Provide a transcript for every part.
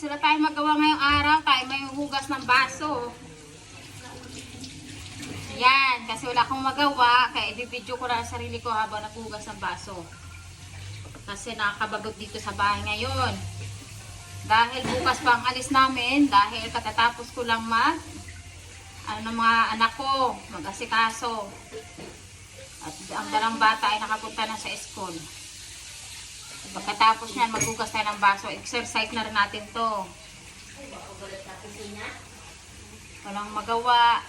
wala tayong magawa ngayong araw. Tayo may hugas ng baso. Yan, kasi wala akong magawa. Kaya i-video ko na ang sarili ko habang naghugas ng baso. Kasi nakakabagot dito sa bahay ngayon. Dahil bukas pa ang alis namin. Dahil katatapos ko lang ng mga anak ko, mag-asikaso. At ang dalang bata ay nakapunta na sa school. Pagkatapos niyan, maghugas tayo ng baso. Exercise na rin natin to. Walang magawa.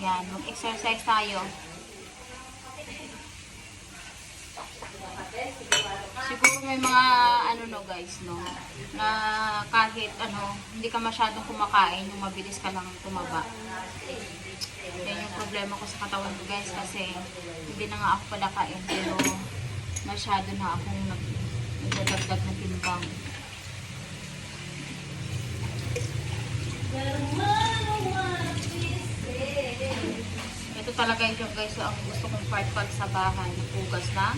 Yan, mag-exercise tayo. Siguro may mga guys, na kahit hindi ka masyadong kumakain, yung mabilis ka lang tumaba. Yan yung problema ko sa katawan ko guys, kasi hindi na nga ako palakain, pero masyado na akong nagdadagdag ng timbang. Ito talaga yung guys, ang gusto kong part sa bahay, naghugas ng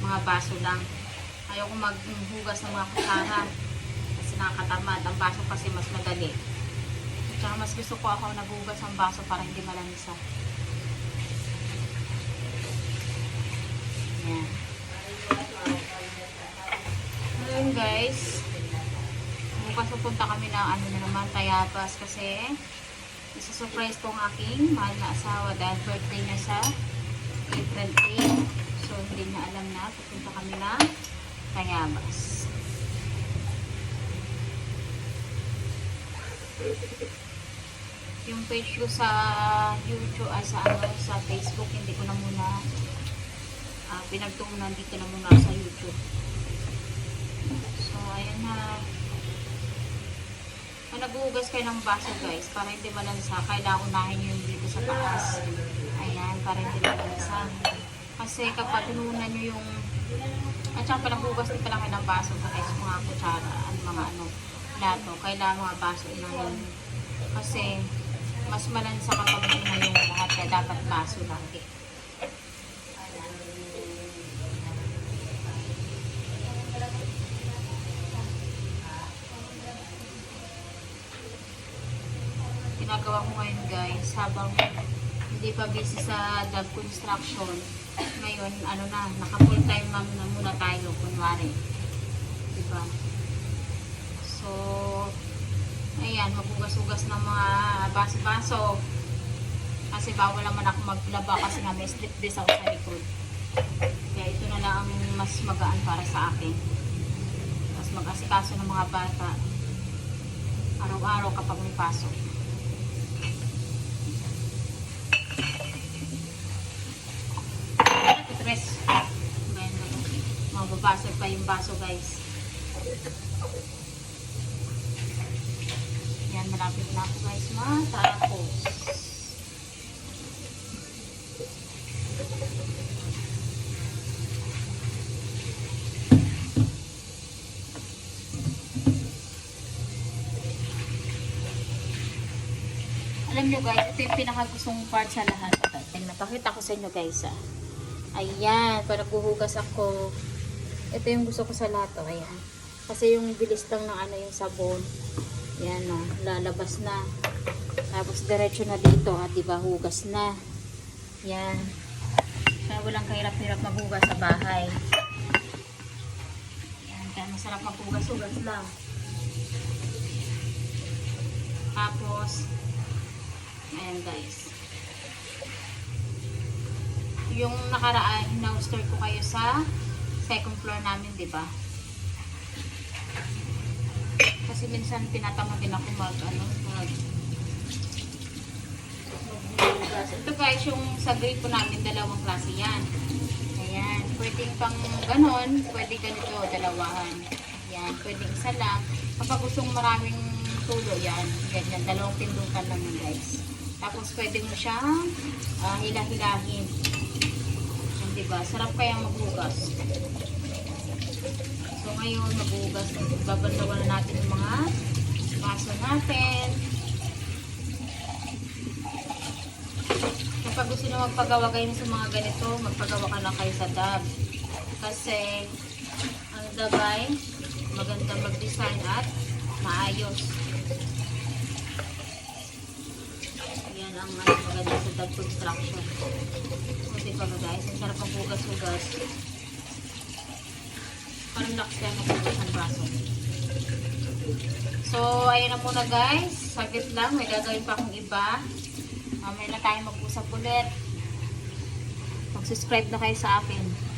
mga baso lang. Ayaw ko maghugas ng mga kutsara kasi nakakatamad. Ang baso kasi mas madali. Tsaka mas gusto ko ako naghugas ng baso para hindi malansa. Yan. Ngayon guys, bukas pupunta kami ng Tayabas kasi isa-surprise ko ang aking mahal na asawa dahil birthday niya sa April 8. So hindi niya alam na pupunta kami ng Tayabas. Yung page ko sa YouTube sa Facebook hindi ko na muna pinagtuunan, dito na muna sa YouTube. So ayan na. Kung naghuhugas kayo ng baso guys, para hindi malansa, kailangan unahin nyo yung dito sa taas. Ayan, para hindi malansa. Kasi kapag tinunan nyo yung at saka palang hugas din pala kayo ng baso guys, mga kutsara, mga plato, kailangan mga baso unahin. Kasi mas malansa kapag una yung lahat, kaya dapat baso lagi. Ginagawa ko ngayon guys, habang hindi pa busy sa job construction. Ngayon, naka full time na muna tayo, kunwari. Diba? So, ayan, maghugas-hugas ng mga baso-baso. Kasi bawal naman ako maglaba kasi nga may slip disc ako sa likod. Kaya ito na lang ang mas magaan para sa akin. Mas mag-asikaso ng mga bata araw-araw kapag may pasok. Tres. Mababasag pa yung baso guys. Yan, malapit na ako guys matapos. Alam nyo guys, ito yung pinakagustong part sa lahat. Napakita ko sa inyo guys Ayan, para naghuhugas ako. Ito yung gusto ko sa lahat ayan. Kasi yung bilis lang ng yung sabon. Ayan lalabas na. Tapos diretso na dito diba, hugas na. Ayan. Kaya walang kahirap-hirap maghugas sa bahay. Ayan, kaya masarap maghugas-hugas lang. Tapos, ayan guys. Yung nakaraan, na-store ko kayo sa second floor namin, di ba? Kasi minsan tinatamad din ako maghugas. Ito guys, yung sa gripo namin, dalawang klase yan. Ayan, pwedeng pang ganon, pwede ganito, dalawahan. Ayan, pwedeng isa lang. Kapag gustong maraming tulo, yan, ganyan, dalawang pindutan lang yun guys. Tapos pwede mo siyang hila-hilahin. Diba? Sarap kayang maghugas. So ngayon maghugas, babandawan na natin yung mga baso natin. Kapag gusto nyo magpagawa kayo sa mga ganito, magpagawa ka lang kayo sa DAB. Kasi ang DAB ay maganda mag-design at maayos. Yan ang maganda sa dog construction. O diba guys, ang sarap ang hugas-hugas. Parang lakas kaya maghugas ang braso. So, ayun na muna guys. Saglit lang, may gagawin pa akong iba. Mamaya na tayo mag-usap ulit. Mag-subscribe na kayo sa akin.